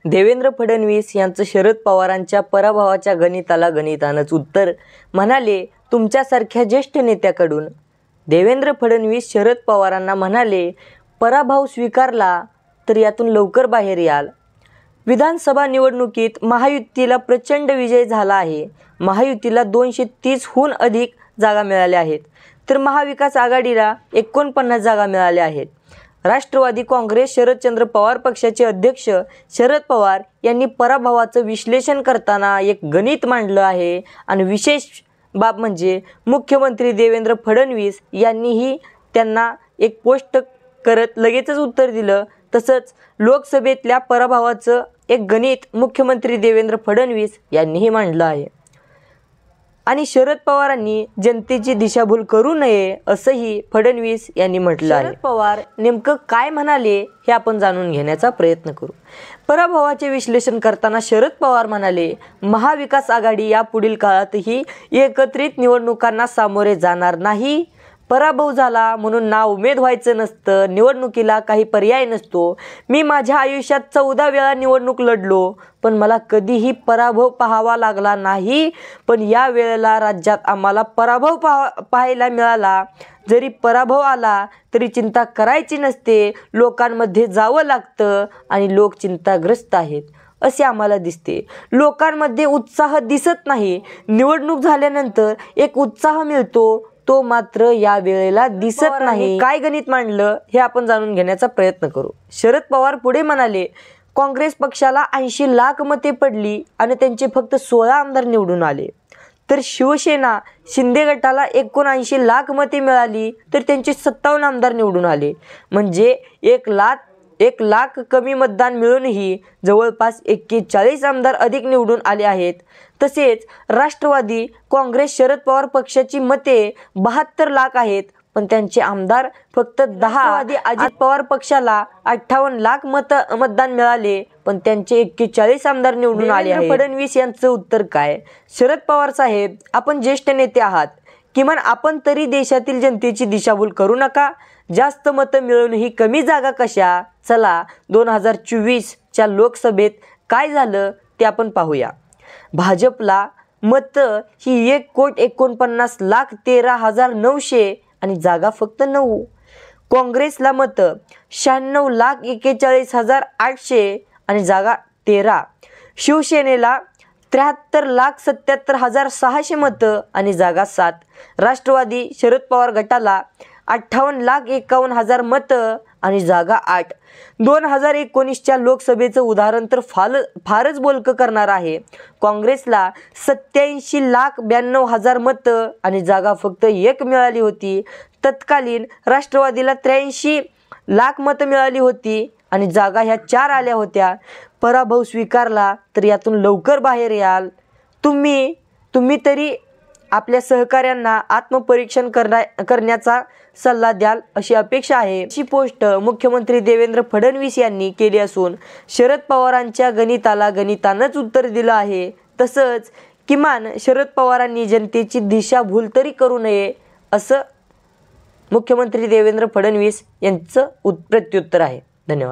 देवेंद्र फडणवीस यांचं शरद पवारांच्या पराभवाच्या गणिताला गणितानंच उत्तर म्हणाले तुमच्यासारख्या ज्येष्ठ नेत्याकडून. देवेंद्र फडणवीस शरद पवारांना म्हणाले, पराभव स्वीकारला तर यातून लवकर बाहेर याल. विधानसभा निवडणुकीत महायुतीला प्रचंड विजय झाला आहे. महायुतीला 230हून अधिक जागा मिळाल्या आहेत, तर महाविकास आघाडीला 49 जागा मिळाल्या आहेत. राष्ट्रवादी काँग्रेस शरदचंद्र पवार पक्षाचे अध्यक्ष शरद पवार यांनी पराभवाचं विश्लेषण करताना एक गणित मांडलं आहे. आणि विशेष बाब म्हणजे मुख्यमंत्री देवेंद्र फडणवीस यांनीही त्यांना एक पोस्ट करत लगेचच उत्तर दिलं. तसंच लोकसभेतल्या पराभवाचं एक गणित मुख्यमंत्री देवेंद्र फडणवीस यांनीही मांडलं आहे. आणि शरद पवारांनी जनतेची दिशाभूल करू नये असंही फडणवीस यांनी म्हटलं आहे. शरद पवार नेमकं काय म्हणाले हे आपण जाणून घेण्याचा प्रयत्न करू. पराभवाचे विश्लेषण करताना शरद पवार म्हणाले, महाविकास आघाडी यापुढील काळातही एकत्रित निवडणुकांना सामोरे जाणार नाही. पराभव झाला म्हणून नाउमेद व्हायचं नसतं. निवडणुकीला काही पर्याय नसतो. मी माझ्या आयुष्यात 14 वेळा निवडणूक लढलो, पण मला कधीही पराभव पाहावा लागला नाही. पण या वेळेला राज्यात आम्हाला पराभव पाहायला मिळाला. जरी पराभव आला तरी चिंता करायची नसते. लोकांमध्ये जावं लागतं आणि लोक चिंताग्रस्त आहेत असे आम्हाला दिसते. लोकांमध्ये उत्साह दिसत नाही. निवडणूक झाल्यानंतर एक उत्साह मिळतो, तो मात्र या वेळेला दिसत नाही. काय गणित मांडलं हे आपण जाणून घेण्याचा प्रयत्न करू. शरद पवार पुढे म्हणाले, काँग्रेस पक्षाला 80 लाख मते पडली आणि त्यांचे फक्त 16 आमदार निवडून आले. तर शिवसेना शिंदे गटाला 79 लाख मते मिळाली, तर त्यांचे 57 आमदार निवडून आले. म्हणजे 1 लाख कमी मतदान मिळूनही जवळपास 41 आमदार अधिक निवडून आले आहेत. तसेच राष्ट्रवादी काँग्रेस शरद पवार पक्षाची मते 72 लाख आहेत, पण त्यांचे आमदार फक्त 10. अजित पवार पक्षाला 58 लाख मतदान मिळाले, पण त्यांचे 41 आमदार निवडून आले आहेत. फडणवीस यांचं उत्तर काय? शरद पवार साहेब, आपण ज्येष्ठ नेते आहात. किमान आपण तरी देशातील जनतेची दिशाभूल करू नका. जास्त मतं मिळूनही कमी जागा कशा? चला 2024च्या लोकसभेत काय झालं ते आपण पाहूया. भाजपला मतं ही 1,49,13,900 आणि जागा फक्त 9. काँग्रेसला मतं 96,41,800 आणि जागा 13. शिवसेनेला 73,77,600 मतं आणि जागा 7. राष्ट्रवादी शरद पवार गटाला 58,51,000 मतं आणि जागा 8. 2019च्या लोकसभेचं उदाहरण तर फारच बोलकं करणार आहे. काँग्रेसला 87,92,000 मतं आणि जागा फक्त 1 मिळाली होती. तत्कालीन राष्ट्रवादीला 83 लाख मतं मिळाली होती आणि जागा ह्या 4 आल्या होत्या. पराभव स्वीकारला तर यातून लवकर बाहेर याल. तुम्ही तरी आपल्या सहकाऱ्यांना आत्मपरीक्षण करण्याचा सल्ला द्याल अशी अपेक्षा आहे. अशी पोस्ट मुख्यमंत्री देवेंद्र फडणवीस यांनी केली असून शरद पवारांच्या गणिताला गणितानंच उत्तर दिलं आहे. तसंच किमान शरद पवारांनी जनतेची दिशाभूल तरी करू नये असं मुख्यमंत्री देवेंद्र फडणवीस यांचं प्रत्युत्तर आहे. धन्यवाद.